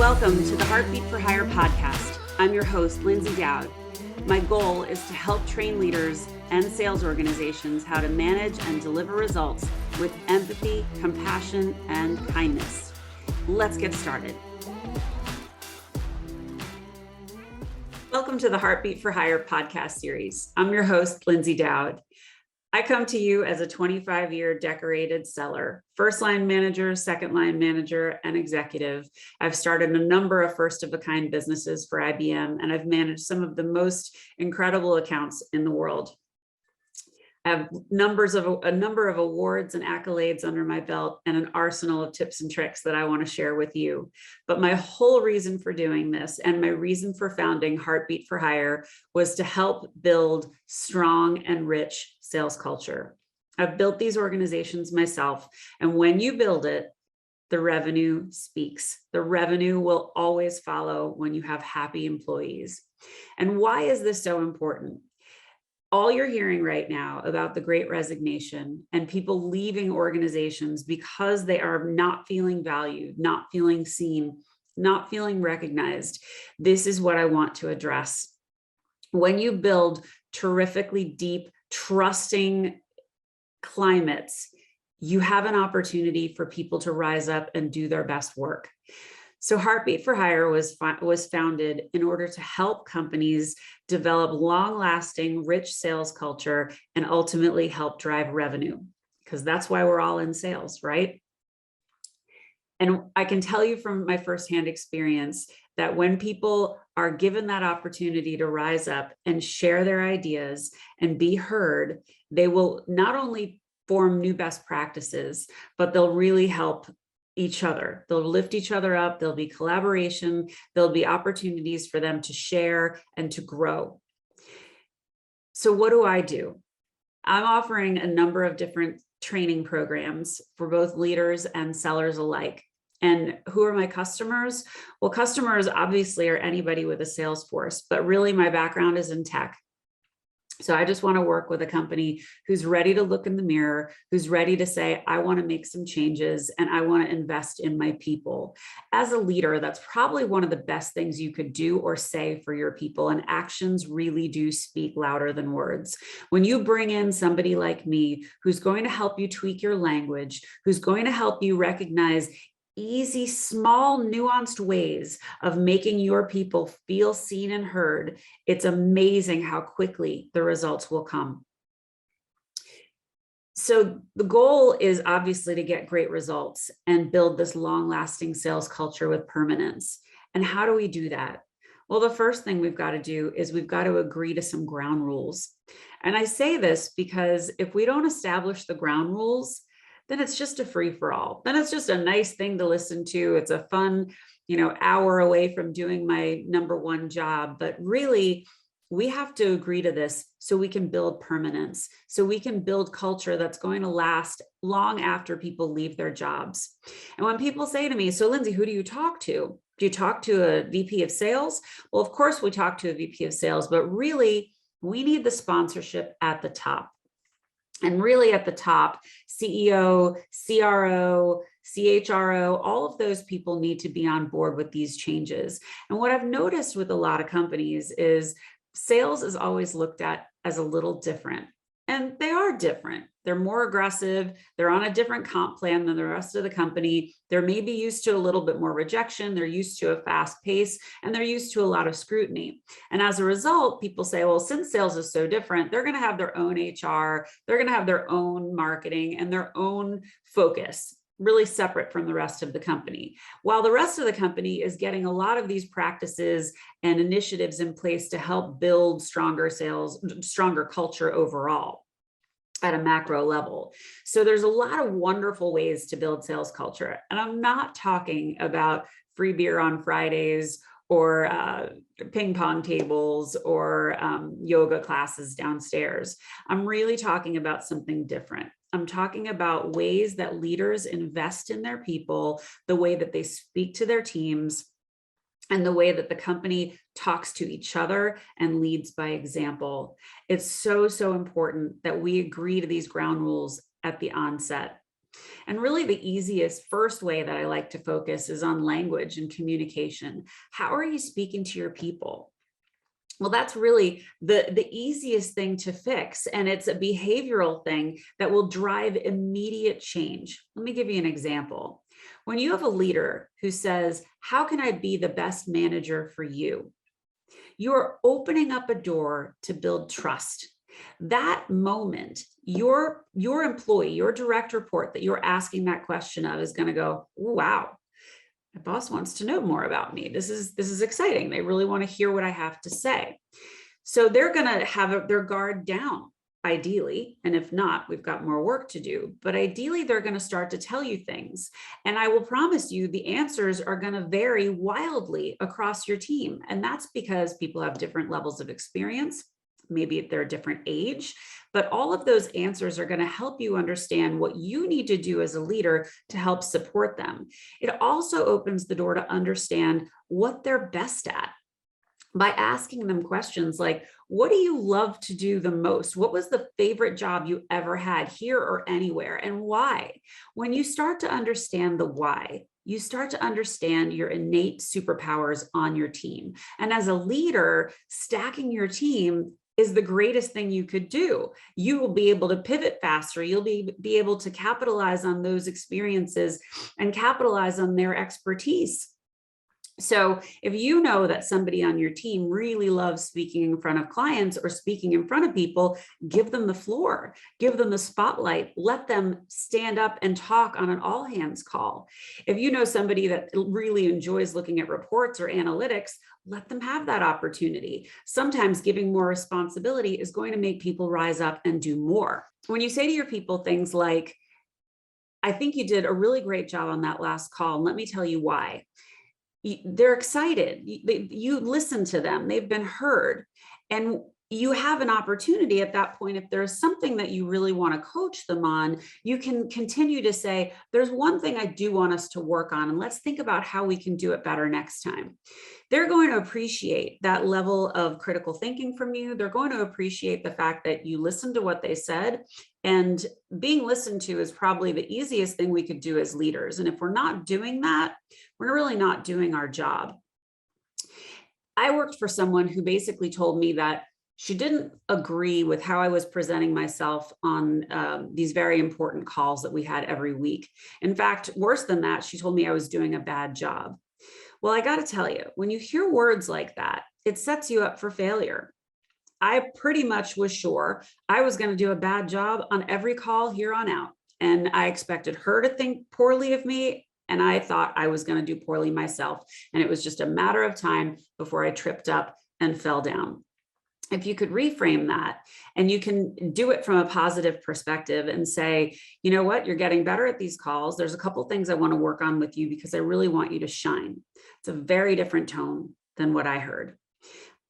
Welcome to the Heartbeat for Hire podcast. I'm your host, Lyndsay Dowd. My goal is to help train leaders and sales organizations how to manage and deliver results with empathy, compassion, and kindness. Let's get started. Welcome to the Heartbeat for Hire podcast series. I'm your host, Lyndsay Dowd. I come to you as a 25-year decorated seller, first-line manager, second-line manager, and executive. I've started a number of first-of-a-kind businesses for IBM, and I've managed some of the most incredible accounts in the world. I have a number of awards and accolades under my belt and an arsenal of tips and tricks that I want to share with you. But my whole reason for doing this and my reason for founding Heartbeat for Hire was to help build strong and rich sales culture. I've built these organizations myself, and when you build it, the revenue speaks. The revenue will always follow when you have happy employees. And why is this so important? All you're hearing right now about the Great Resignation and people leaving organizations because they are not feeling valued, not feeling seen, not feeling recognized. This is what I want to address. When you build terrifically deep, trusting climates, you have an opportunity for people to rise up and do their best work. So Heartbeat for Hire was founded in order to help companies develop long-lasting, rich sales culture and ultimately help drive revenue, because that's why we're all in sales, right? And I can tell you from my firsthand experience that when people are given that opportunity to rise up and share their ideas and be heard, they will not only form new best practices, but they'll really help each other. They'll lift each other up. There'll be collaboration. There'll be opportunities for them to share and to grow. So what do? I'm offering a number of different training programs for both leaders and sellers alike. And who are my customers? Well, customers obviously are anybody with a sales force, but really my background is in tech. So I just want to work with a company who's ready to look in the mirror, who's ready to say, I want to make some changes and I want to invest in my people. As a leader, that's probably one of the best things you could do or say for your people. And actions really do speak louder than words. When you bring in somebody like me, who's going to help you tweak your language, who's going to help you recognize easy, small, nuanced ways of making your people feel seen and heard, it's amazing how quickly the results will come. So the goal is obviously to get great results and build this long-lasting sales culture with permanence. And how do we do that? Well, the first thing we've got to do is we've got to agree to some ground rules. And I say this because if we don't establish the ground rules, then it's just a free-for-all. Then it's just a nice thing to listen to. It's a fun, hour away from doing my number one job. But really, we have to agree to this so we can build permanence, so we can build culture that's going to last long after people leave their jobs. And when people say to me, so Lyndsay, who do you talk to? Do you talk to a VP of sales? Well, of course we talk to a VP of sales, but really we need the sponsorship at the top. And really at the top, CEO, CRO, CHRO, all of those people need to be on board with these changes. And what I've noticed with a lot of companies is sales is always looked at as a little different. And they are different. They're more aggressive. They're on a different comp plan than the rest of the company. They're maybe used to a little bit more rejection. They're used to a fast pace, and they're used to a lot of scrutiny. And as a result, people say, well, since sales is so different, they're going to have their own HR, they're going to have their own marketing and their own focus, really separate from the rest of the company. While the rest of the company is getting a lot of these practices and initiatives in place to help build stronger sales, stronger culture overall at a macro level. So there's a lot of wonderful ways to build sales culture. And I'm not talking about free beer on Fridays or ping pong tables or yoga classes downstairs. I'm really talking about something different. I'm talking about ways that leaders invest in their people, the way that they speak to their teams, and the way that the company talks to each other and leads by example. It's so, so important that we agree to these ground rules at the onset. And really the easiest first way that I like to focus is on language and communication. How are you speaking to your people? Well, that's really the easiest thing to fix. And it's a behavioral thing that will drive immediate change. Let me give you an example. When you have a leader who says, how can I be the best manager for you? You're opening up a door to build trust. That moment, your employee, your direct report that you're asking that question of is going to go, wow, my boss wants to know more about me. This is exciting. They really want to hear what I have to say. So they're going to have their guard down, ideally. And if not, we've got more work to do. But ideally, they're going to start to tell you things. And I will promise you the answers are going to vary wildly across your team. And that's because people have different levels of experience. Maybe they're a different age, but all of those answers are going to help you understand what you need to do as a leader to help support them. It also opens the door to understand what they're best at by asking them questions like, what do you love to do the most? What was the favorite job you ever had here or anywhere, and why? When you start to understand the why, you start to understand your innate superpowers on your team. And as a leader, stacking your team is the greatest thing you could do. You will be able to pivot faster. You'll be able to capitalize on those experiences and capitalize on their expertise. So if you know that somebody on your team really loves speaking in front of clients or speaking in front of people, give them the floor, give them the spotlight, let them stand up and talk on an all hands call. If you know somebody that really enjoys looking at reports or analytics, let them have that opportunity. Sometimes giving more responsibility is going to make people rise up and do more. When you say to your people things like, I think you did a really great job on that last call, and let me tell you why. They're excited. You listen to them. They've been heard. And you have an opportunity at that point. If there's something that you really want to coach them on, you can continue to say, there's one thing I do want us to work on, and let's think about how we can do it better next time. They're going to appreciate that level of critical thinking from you. They're going to appreciate the fact that you listened to what they said. And being listened to is probably the easiest thing we could do as leaders. And if we're not doing that, we're really not doing our job. I worked for someone who basically told me that she didn't agree with how I was presenting myself on these very important calls that we had every week. In fact, worse than that, she told me I was doing a bad job. Well, I got to tell you, when you hear words like that, it sets you up for failure. I pretty much was sure I was going to do a bad job on every call here on out. And I expected her to think poorly of me. And I thought I was going to do poorly myself. And it was just a matter of time before I tripped up and fell down. If you could reframe that, and you can do it from a positive perspective and say, you know what, you're getting better at these calls. There's a couple things I want to work on with you because I really want you to shine. It's a very different tone than what I heard.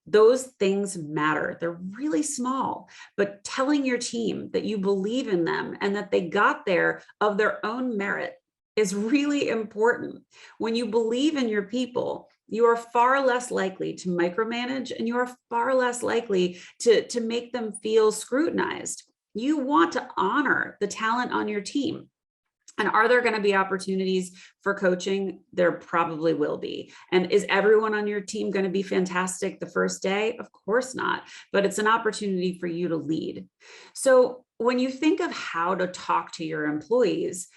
Those things matter. They're really small, but telling your team that you believe in them and that they got there of their own merit is really important. When you believe in your people, you are far less likely to micromanage, and you are far less likely to make them feel scrutinized. You want to honor the talent on your team. And are there going to be opportunities for coaching? There probably will be. And is everyone on your team going to be fantastic the first day? Of course not. But it's an opportunity for you to lead. So when you think of how to talk to your employees,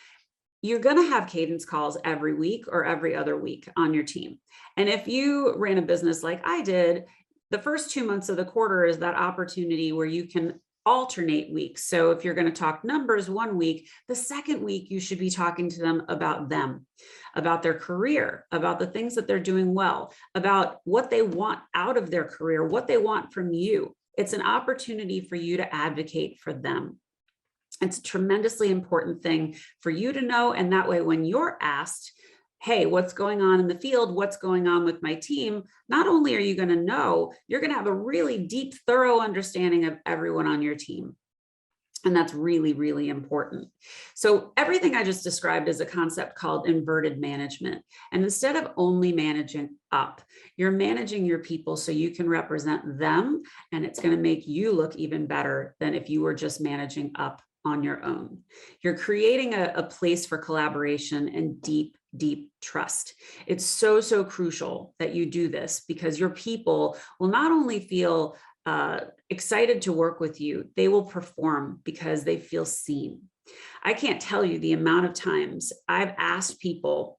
you're going to have cadence calls every week or every other week on your team. And if you ran a business like I did, the first 2 months of the quarter is that opportunity where you can alternate weeks. So if you're going to talk numbers one week, the second week, you should be talking to them, about their career, about the things that they're doing well, about what they want out of their career, what they want from you. It's an opportunity for you to advocate for them. It's a tremendously important thing for you to know. And that way, when you're asked, hey, what's going on in the field? What's going on with my team? Not only are you going to know, you're going to have a really deep, thorough understanding of everyone on your team. And that's really, really important. So everything I just described is a concept called inverted management. And instead of only managing up, you're managing your people so you can represent them. And it's going to make you look even better than if you were just managing up on your own. You're creating a place for collaboration and deep, deep trust. It's so, so crucial that you do this, because your people will not only feel excited to work with you, they will perform because they feel seen. I can't tell you the amount of times I've asked people,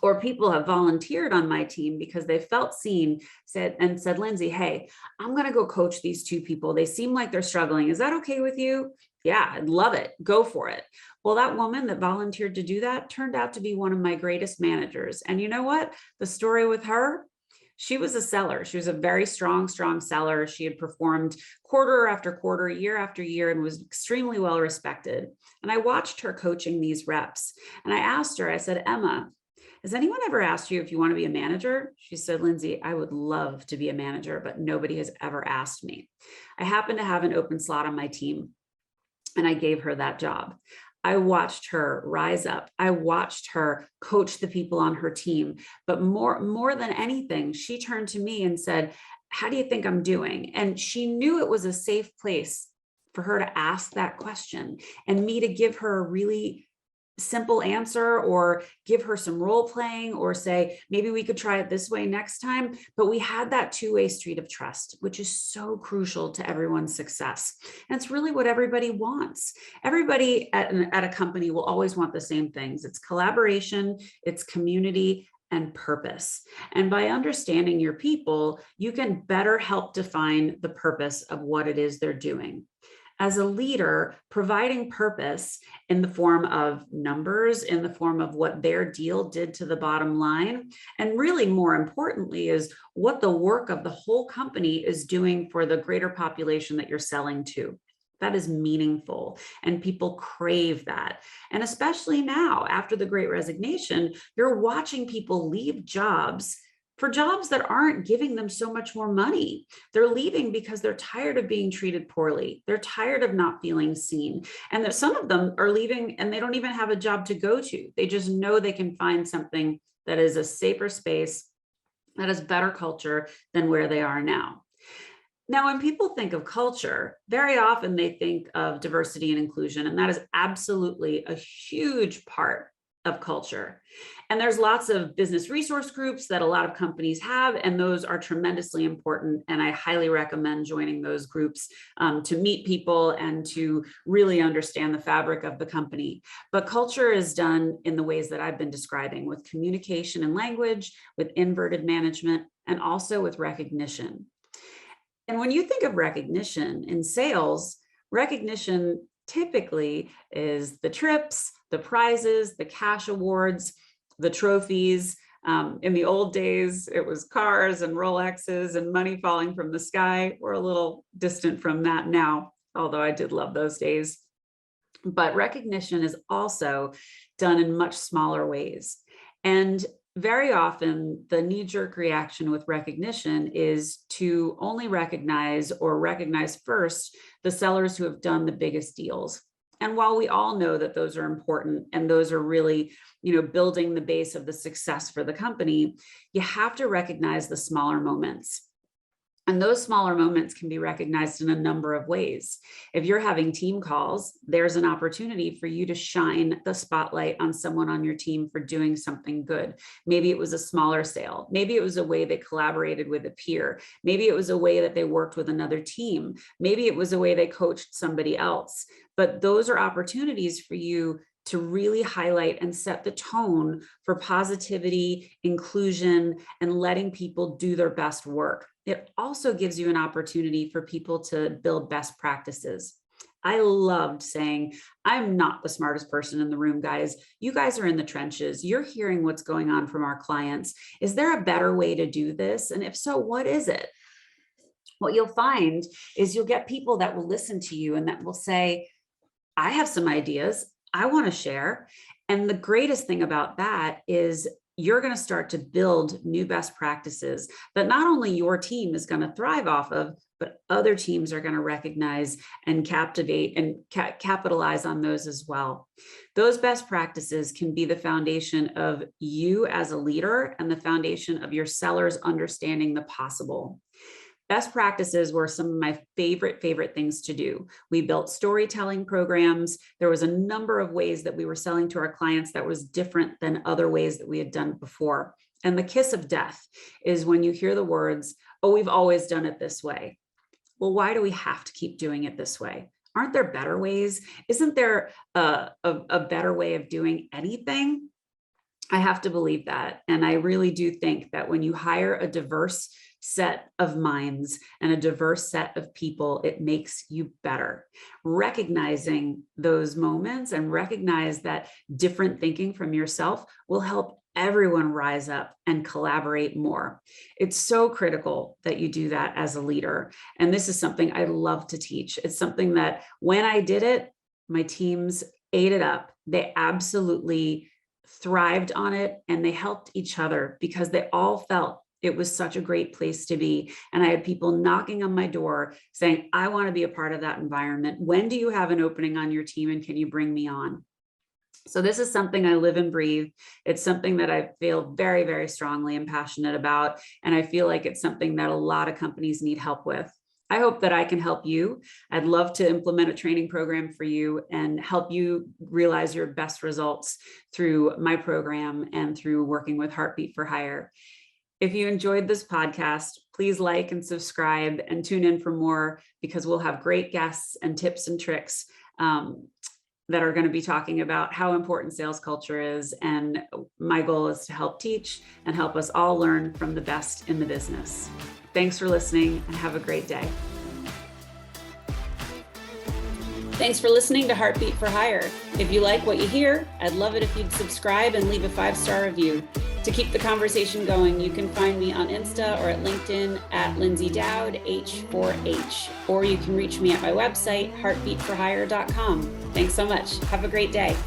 or people have volunteered on my team because they felt seen, said, Lyndsay, hey, I'm going to go coach these two people. They seem like they're struggling. Is that okay with you? Yeah, I'd love it. Go for it. Well, that woman that volunteered to do that turned out to be one of my greatest managers. And you know what? The story with her, she was a seller. She was a very strong seller. She had performed quarter after quarter, year after year, and was extremely well respected. And I watched her coaching these reps. And I asked her, I said, Emma, has anyone ever asked you if you want to be a manager? She said, Lyndsay, I would love to be a manager, but nobody has ever asked me. I happen to have an open slot on my team, and I gave her that job. I watched her rise up. I watched her coach the people on her team. But more than anything, she turned to me and said, how do you think I'm doing? And she knew it was a safe place for her to ask that question, and me to give her a really simple answer, or give her some role playing, or say, maybe we could try it this way next time. But we had that two-way street of trust, which is so crucial to everyone's success. And it's really what everybody wants. Everybody at a company will always want the same things. It's collaboration, it's community, and purpose. And by understanding your people, you can better help define the purpose of what it is they're doing. As a leader, providing purpose in the form of numbers, in the form of what their deal did to the bottom line, and really more importantly is what the work of the whole company is doing for the greater population that you're selling to. That is meaningful, and people crave that. And especially now, after the Great Resignation, you're watching people leave jobs for jobs that aren't giving them so much more money. They're leaving because they're tired of being treated poorly. They're tired of not feeling seen. And that some of them are leaving and they don't even have a job to go to. They just know they can find something that is a safer space, that is better culture than where they are now. Now, when people think of culture, very often they think of diversity and inclusion, and that is absolutely a huge part of culture. And there's lots of business resource groups that a lot of companies have, and those are tremendously important. And I highly recommend joining those groups to meet people and to really understand the fabric of the company. But culture is done in the ways that I've been describing, with communication and language, with inverted management, and also with recognition. And when you think of recognition in sales, recognition typically is the trips, the prizes, the cash awards, the trophies. In the old days, it was cars and Rolexes and money falling from the sky. We're a little distant from that now, although I did love those days. But recognition is also done in much smaller ways. And very often, the knee-jerk reaction with recognition is to only recognize, or recognize first, the sellers who have done the biggest deals. And while we all know that those are important and those are really, building the base of the success for the company, you have to recognize the smaller moments. And those smaller moments can be recognized in a number of ways. If you're having team calls, there's an opportunity for you to shine the spotlight on someone on your team for doing something good. Maybe it was a smaller sale. Maybe it was a way they collaborated with a peer. Maybe it was a way that they worked with another team. Maybe it was a way they coached somebody else. But those are opportunities for you to really highlight and set the tone for positivity, inclusion, and letting people do their best work. It also gives you an opportunity for people to build best practices. I loved saying, I'm not the smartest person in the room, guys. You guys are in the trenches. You're hearing what's going on from our clients. Is there a better way to do this? And if so, what is it? What you'll find is you'll get people that will listen to you and that will say, I have some ideas I want to share. And the greatest thing about that is you're going to start to build new best practices that not only your team is going to thrive off of, but other teams are going to recognize and captivate and capitalize on those as well. Those best practices can be the foundation of you as a leader and the foundation of your sellers understanding the possible. Best practices were some of my favorite things to do. We built storytelling programs. There was a number of ways that we were selling to our clients that was different than other ways that we had done before. And the kiss of death is when you hear the words, "Oh, we've always done it this way." Well, why do we have to keep doing it this way? Aren't there better ways? Isn't there a better way of doing anything? I have to believe that. And I really do think that when you hire a diverse set of minds and a diverse set of people, it makes you better. Recognizing those moments and recognize that different thinking from yourself will help everyone rise up and collaborate more. It's so critical that you do that as a leader. And this is something I love to teach. It's something that when I did it, my teams ate it up. They absolutely thrived on it, and they helped each other because they all felt it was such a great place to be. And I had people knocking on my door saying, "I want to be a part of that environment. When do you have an opening on your team, and can you bring me on?" So this is something I live and breathe. It's something that I feel very strongly and passionate about. And I feel like it's something that a lot of companies need help with. I hope that I can help you. I'd love to implement a training program for you and help you realize your best results through my program and through working with Heartbeat for Hire. If you enjoyed this podcast, please like and subscribe and tune in for more, because we'll have great guests and tips and tricks that are going to be talking about how important sales culture is. And my goal is to help teach and help us all learn from the best in the business. Thanks for listening, and have a great day. Thanks for listening to Heartbeat for Hire. If you like what you hear, I'd love it if you'd subscribe and leave a 5-star review. To keep the conversation going, you can find me on Insta or at LinkedIn at Lyndsay Dowd, H4H, or you can reach me at my website, heartbeatforhire.com. Thanks so much. Have a great day.